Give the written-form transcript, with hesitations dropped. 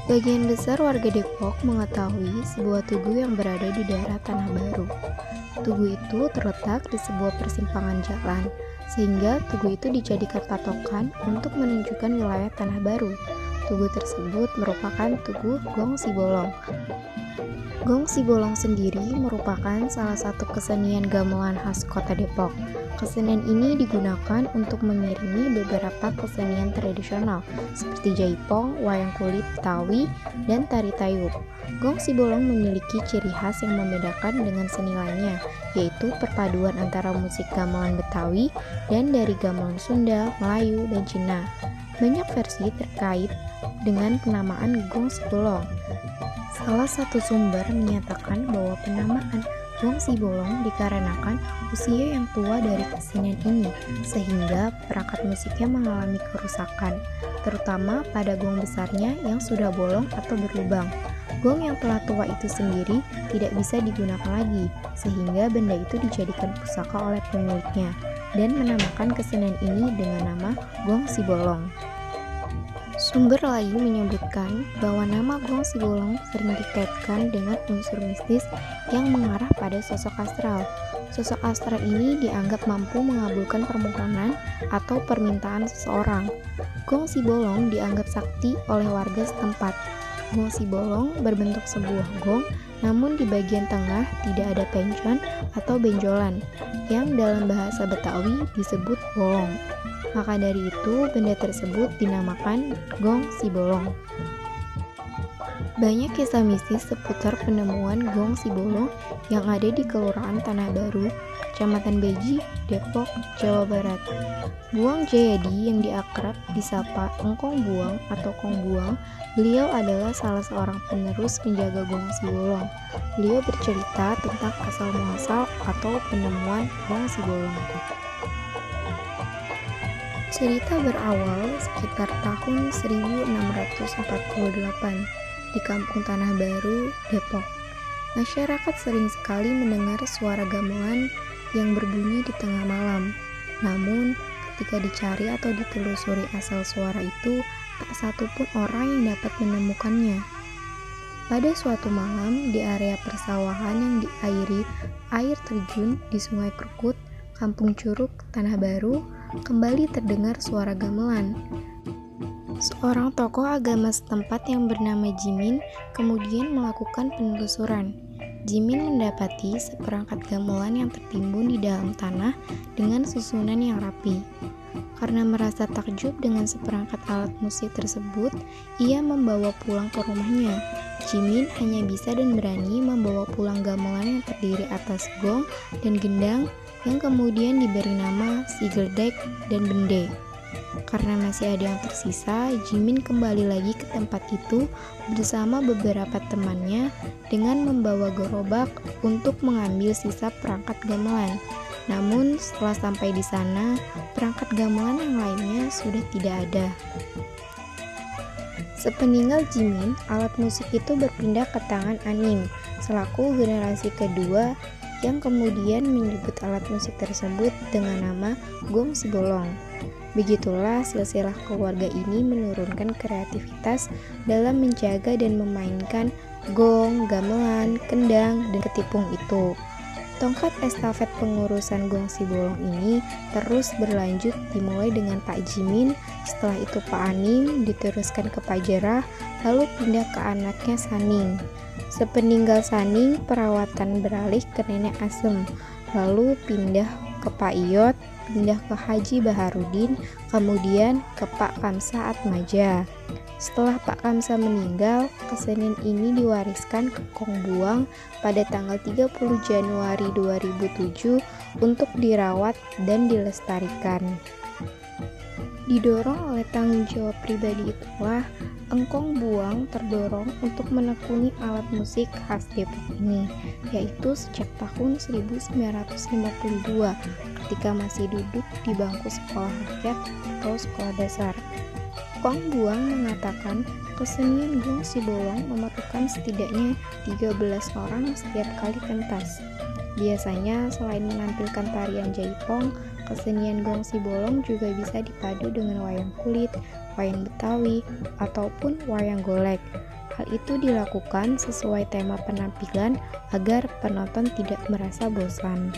Sebagian besar warga Depok mengetahui sebuah tugu yang berada di daerah Tanah Baru. Tugu itu terletak di sebuah persimpangan jalan, sehingga tugu itu dijadikan patokan untuk menunjukkan wilayah Tanah Baru. Tugu tersebut merupakan Tugu Gong Sibolong. Gong Sibolong sendiri merupakan salah satu kesenian gamelan khas Kota Depok. Kesenian ini digunakan untuk mengiringi beberapa kesenian tradisional seperti jaipong, wayang kulit Betawi, dan tari tayub. Gong Sibolong memiliki ciri khas yang membedakan dengan seni lainnya, yaitu perpaduan antara musik gamelan Betawi dan dari gamelan Sunda, Melayu, dan Cina. Banyak versi terkait dengan penamaan Gong Sibolong. Salah satu sumber menyatakan bahwa penamaan Gong Sibolong dikarenakan usia yang tua dari kesenian ini, sehingga perangkat musiknya mengalami kerusakan, terutama pada gong besarnya yang sudah bolong atau berlubang. Gong yang telah tua itu sendiri tidak bisa digunakan lagi, sehingga benda itu dijadikan pusaka oleh pemiliknya, dan menamakan kesenian ini dengan nama Gong Sibolong. Sumber lain menyebutkan bahwa nama Gong Sibolong sering dikaitkan dengan unsur mistis yang mengarah pada sosok astral. Sosok astral ini dianggap mampu mengabulkan permohonan atau permintaan seseorang. Gong Sibolong dianggap sakti oleh warga setempat. Gong Sibolong berbentuk sebuah gong, namun di bagian tengah tidak ada pencon atau benjolan, yang dalam bahasa Betawi disebut bolong. Maka dari itu, benda tersebut dinamakan Gong Sibolong. Banyak kisah mistis seputar penemuan Gong Sibolong yang ada di Kelurahan Tanah Baru, Kecamatan Beji, Depok, Jawa Barat. Buang Jayadi yang diakrab disapa Engkong Buang atau Kong Buang, beliau adalah salah seorang penerus penjaga Gong Sibolong. Beliau bercerita tentang asal-muasal atau penemuan Gong Sibolong. Cerita berawal sekitar tahun 1648 di Kampung Tanah Baru, Depok. Masyarakat sering sekali mendengar suara gamelan yang berbunyi di tengah malam. Namun, ketika dicari atau ditelusuri asal suara itu, tak satu pun orang yang dapat menemukannya. Pada suatu malam, di area persawahan yang diairi air terjun di Sungai Krukut, Kampung Curug, Tanah Baru, kembali terdengar suara gamelan. Seorang tokoh agama setempat yang bernama Jimin kemudian melakukan penelusuran. Jimin mendapati seperangkat gamelan yang tertimbun di dalam tanah dengan susunan yang rapi. Karena merasa takjub dengan seperangkat alat musik tersebut, ia membawa pulang ke rumahnya. Jimin hanya bisa dan berani membawa pulang gamelan yang terdiri atas gong dan gendang yang kemudian diberi nama Sigerdek dan Bende. Karena masih ada yang tersisa, Jimin kembali lagi ke tempat itu bersama beberapa temannya dengan membawa gerobak untuk mengambil sisa perangkat gamelan. Namun setelah sampai di sana, perangkat gamelan yang lainnya sudah tidak ada. Sepeninggal Jimin, alat musik itu berpindah ke tangan Anim, selaku generasi kedua yang kemudian menyebut alat musik tersebut dengan nama Gong Sibolong. Begitulah silsilah keluarga ini menurunkan kreativitas dalam menjaga dan memainkan gong, gamelan, kendang, dan ketipung itu. Tongkat estafet pengurusan Gong Sibolong ini terus berlanjut dimulai dengan Pak Jimin, setelah itu Pak Anim, diteruskan ke Pak Jerah, lalu pindah ke anaknya Saning. Sepeninggal Saning, perawatan beralih ke Nenek Asem, lalu pindah ke Pak Iyot, pindah ke Haji Baharudin, kemudian ke Pak Kamsa Atmaja. Setelah Pak Kamsa meninggal, kesenian ini diwariskan ke Kong Buang pada tanggal 30 Januari 2007 untuk dirawat dan dilestarikan. Didorong oleh tanggung jawab pribadi itulah, Engkong Buang terdorong untuk menekuni alat musik khas Depok ini, yaitu sejak tahun 1952 ketika masih duduk di bangku sekolah rakyat atau sekolah dasar. Kong Buang mengatakan kesenian Gong Sibolong memerlukan setidaknya 13 orang setiap kali pentas. Biasanya selain menampilkan tarian jaipong, kesenian Gong Sibolong juga bisa dipadu dengan wayang kulit, wayang Betawi, ataupun wayang golek. Hal itu dilakukan sesuai tema penampilan agar penonton tidak merasa bosan.